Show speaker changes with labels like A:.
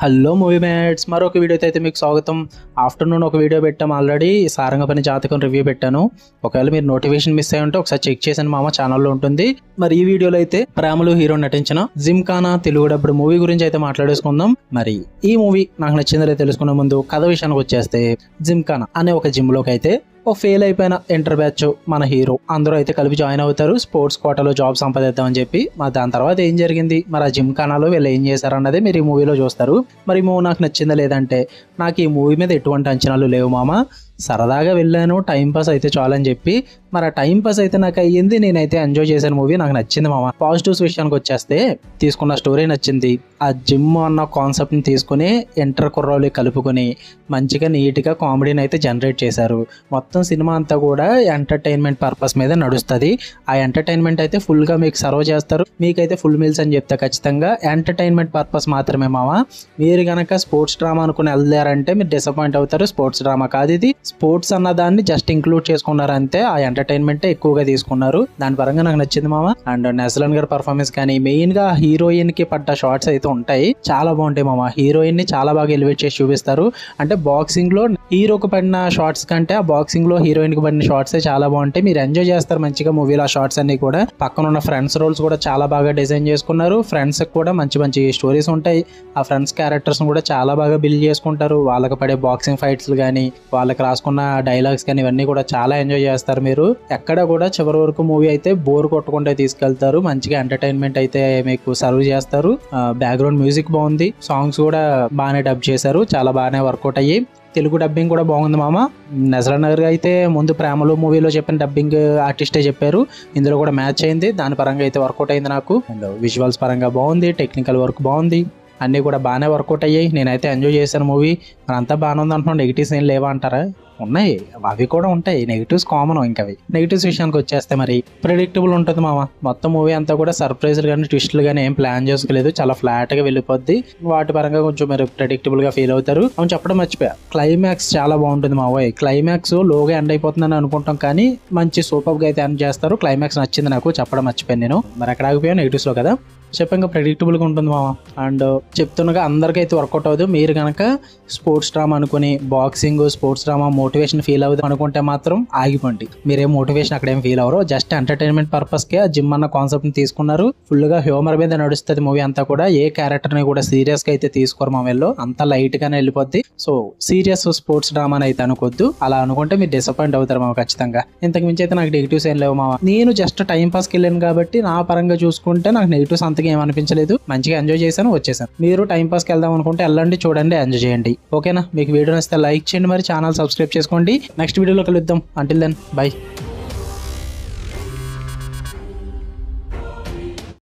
A: Hello movie mates, మరొక వీడియోతో అయితే మీకు స్వాగతం. ఆఫ్టర్నూన్ ఒక వీడియో పెట్టాము, ఆల్రెడీ సారంగపని జాతకం రివ్యూ పెట్టాను. ఒకవేళ మీరు నోటిఫికేషన్ మిస్ అయ్యి ఉంటే ఒకసారి చెక్ చేసిన మామ ఛానల్లో ఉంటుంది. మరి ఈ వీడియోలో అయితే ప్రేమలు హీరో నటించిన జిమ్ఖానా తెలుగు డబ్బుడు మూవీ గురించి అయితే మాట్లాడేసుకుందాం. మరి ఈ మూవీ నాకు నచ్చిందో తెలుసుకునే ముందు కథ విషయానికి వచ్చేస్తే, జిమ్ఖానా అనే ఒక జిమ్ లోకి అయితే ఓ ఫెయిల్ అయిపోయిన ఇంటర్ బ్యాచ్ మన హీరో అందరూ అయితే కలిపి జాయిన్ అవుతారు. స్పోర్ట్స్ కోటాలో జాబ్ సంపాదిద్దామని చెప్పి. మరి దాని తర్వాత ఏం జరిగింది, మరి ఆ జిమ్ఖానాలో వీళ్ళు ఏం చేశారన్నది మీరు ఈ మూవీలో చూస్తారు. మరి మూవీ నాకు నచ్చిందా లేదంటే, నాకు ఈ మూవీ మీద ఎటువంటి అంచనాలు లేవు మామ. సరదాగా వెళ్ళాను, టైంపాస్ అయితే చాలని చెప్పి. మరి ఆ టైంపాస్ అయితే నాకు అయ్యింది, నేనైతే ఎంజాయ్ చేశాను. మూవీ నాకు నచ్చింది మామ. పాజిటివ్స్ విషయానికి వచ్చేస్తే, తీసుకున్న స్టోరీ నచ్చింది. ఆ జిమ్ అన్న కాన్సెప్ట్ని తీసుకుని ఇంటర్ కుర్రోలు కలుపుకొని మంచిగా నీట్గా కామెడీని అయితే జనరేట్ చేశారు. మొత్తం సినిమా అంతా కూడా ఎంటర్టైన్మెంట్ పర్పస్ మీద నడుస్తుంది. ఆ ఎంటర్టైన్మెంట్ అయితే ఫుల్గా మీకు సర్వ్ చేస్తారు. మీకైతే ఫుల్ మీల్స్ అని చెప్తే ఖచ్చితంగా ఎంటర్టైన్మెంట్ పర్పస్ మాత్రమే మామ. మీరు కనుక స్పోర్ట్స్ డ్రామా అనుకుని వెళ్దారంటే మీరు డిసప్పాయింట్ అవుతారు. స్పోర్ట్స్ డ్రామా కాదు ఇది. స్పోర్ట్స్ అన్న దాన్ని జస్ట్ ఇంక్లూడ్ చేసుకున్నారు అంతే. ఆ ఎంటర్టైన్మెంట్ ఎక్కువగా తీసుకున్నారు. దాని పరంగా నాకు నచ్చింది మామ. అండ్ నెస్లన్ గారి పర్ఫార్మెన్స్ కానీ, మెయిన్ గా హీరోయిన్ కి పడ్డ షార్ట్స్ అయితే ఉంటాయి, చాలా బాగుంటాయి మామ. హీరోయిన్ ని చాలా బాగా ఎలివేట్ చేసి చూపిస్తారు. అంటే బాక్సింగ్ లో హీరోకి పడిన షార్ట్స్ కంటే ఆ బాక్సింగ్ లో హీరోయిన్ కి పడిన షార్ట్స్ చాలా బాగుంటాయి. మీరు ఎంజాయ్ చేస్తారు మంచిగా మూవీలో ఆ షార్ట్స్ అన్ని కూడా. పక్కన ఉన్న ఫ్రెండ్స్ రోల్స్ కూడా చాలా బాగా డిజైన్ చేసుకున్నారు. ఫ్రెండ్స్ కూడా మంచి మంచి స్టోరీస్ ఉంటాయి. ఆ ఫ్రెండ్స్ క్యారెక్టర్స్ కూడా చాలా బాగా బిల్డ్ చేసుకుంటారు. వాళ్ళకి పడే బాక్సింగ్ ఫైట్స్ కానీ, వాళ్ళకి రాసుకున్న డైలాగ్స్ కానీ, ఇవన్నీ కూడా చాలా ఎంజాయ్ చేస్తారు. మీరు ఎక్కడ కూడా చివరి వరకు మూవీ అయితే బోర్ కొట్టకుండా తీసుకెళ్తారు. మంచిగా ఎంటర్టైన్మెంట్ అయితే మీకు సర్వ్ చేస్తారు. బ్యాక్గ్రౌండ్ మ్యూజిక్ బాగుంది, సాంగ్స్ కూడా బాగానే డబ్ చేశారు, చాలా బాగానే వర్కౌట్ అయ్యి. తెలుగు డబ్బింగ్ కూడా బాగుంది మామ. నజరన్ నగర్ అయితే ముందు ప్రేమలో మూవీలో చెప్పిన డబ్బింగ్ ఆర్టిస్టే చెప్పారు, ఇందులో కూడా మ్యాచ్ అయింది. దాని పరంగా అయితే వర్కౌట్ అయింది నాకు. అండ్ విజువల్స్ పరంగా బాగుంది, టెక్నికల్ వర్క్ బాగుంది, అన్నీ కూడా బాగానే వర్కౌట్ అయ్యాయి. నేనైతే ఎంజాయ్ చేశాను మూవీ. మనంతా బాగానే ఉంది అంటున్నాం, నెగిటివ్స్ ఏం లేవా అంటారా? ఉన్నాయి, అవి కూడా ఉంటాయి. Negatives common. ఇంకా అవి నెగిటివ్స్ విషయానికి వచ్చేస్తే, మరి ప్రెడిక్టబుల్ ఉంటుంది మామ. మొత్తం మూవీ అంతా కూడా సర్ప్రైజ్లు కానీ ట్విస్టులు కానీ ఏం ప్లాన్ చేసుకోలేదు, చాలా ఫ్లాట్ గా వెళ్ళిపోద్ది. వాటి పరంగా కొంచెం మీరు ప్రెడిక్టబుల్ గా ఫీల్ అవుతారు. అవును, చెప్పడం మర్చిపోయా, క్లైమాక్స్ చాలా బాగుంటుంది మావోయ్. క్లైమాక్స్ లోగా ఎండ్ అయిపోతుందని అనుకుంటాం కానీ మంచి సూపర్ గా అయితే ఎండ్ చేస్తారు. క్లైమాక్స్ నచ్చింది నాకు, చెప్పడం మర్చిపోయాను నేను. మరి ఎక్కడ ఆగిపోయాను, నెగిటివ్స్ లో కదా చెప్పాక ప్రెడిక్టబుల్ గా ఉంటుంది మామ. అండ్ చెప్తున్నగా అందరికైతే వర్కౌట్ అవ్వదు. మీరు కనుక స్పోర్ట్స్ డ్రామా అనుకుని boxing sports drama motivation feel అవుతుంది అనుకుంటే మాత్రం ఆగిపోండి. మీరేం మోటివేషన్ అక్కడ ఏం ఫీల్ అవ్వరు. జస్ట్ ఎంటర్టైన్మెంట్ పర్పస్ కే జిమ్ అన్న కాన్సెప్ట్ ని తీసుకున్నారు. ఫుల్ గా హ్యూమర్ మీద నడుస్తుంది మూవీ అంతా కూడా. ఏ క్యారెక్టర్ ని కూడా సీరియస్ గా అయితే తీసుకోరు మా వీళ్ళు, అంతా లైట్ గానే వెళ్ళిపోద్ది. సో సీరియస్ స్పోర్ట్స్ డ్రామా అయితే అనుకోద్దు. అలా అనుకుంటే మీరు డిసప్పాయింట్ అవుతారు మామ ఖచ్చితంగా. ఇంతకు మించి అయితే నాకు నెగిటివ్స్ ఏం లేవు మామ. నేను జస్ట్ టైం పాస్కి వెళ్ళాను కాబట్టి నా పరంగా చూసుకుంటే నాకు నెగిటివ్స్ అంతగా ఏమనిపించలేదు. మంచిగా ఎంజాయ్ చేశాను, వచ్చేసాను. మీరు టైం పాస్కి వెళ్దాం అనుకుంటే వెళ్ళండి, చూడండి, ఎంజాయ్ చేయండి. ఓకేనా? మీకు వీడియో నచ్చితే లైక్ చేయండి, మరి ఛానల్ సబ్స్క్రైబ్ చేసుకోండి. నెక్స్ట్ వీడియోలో కలుద్దాం. Until then by.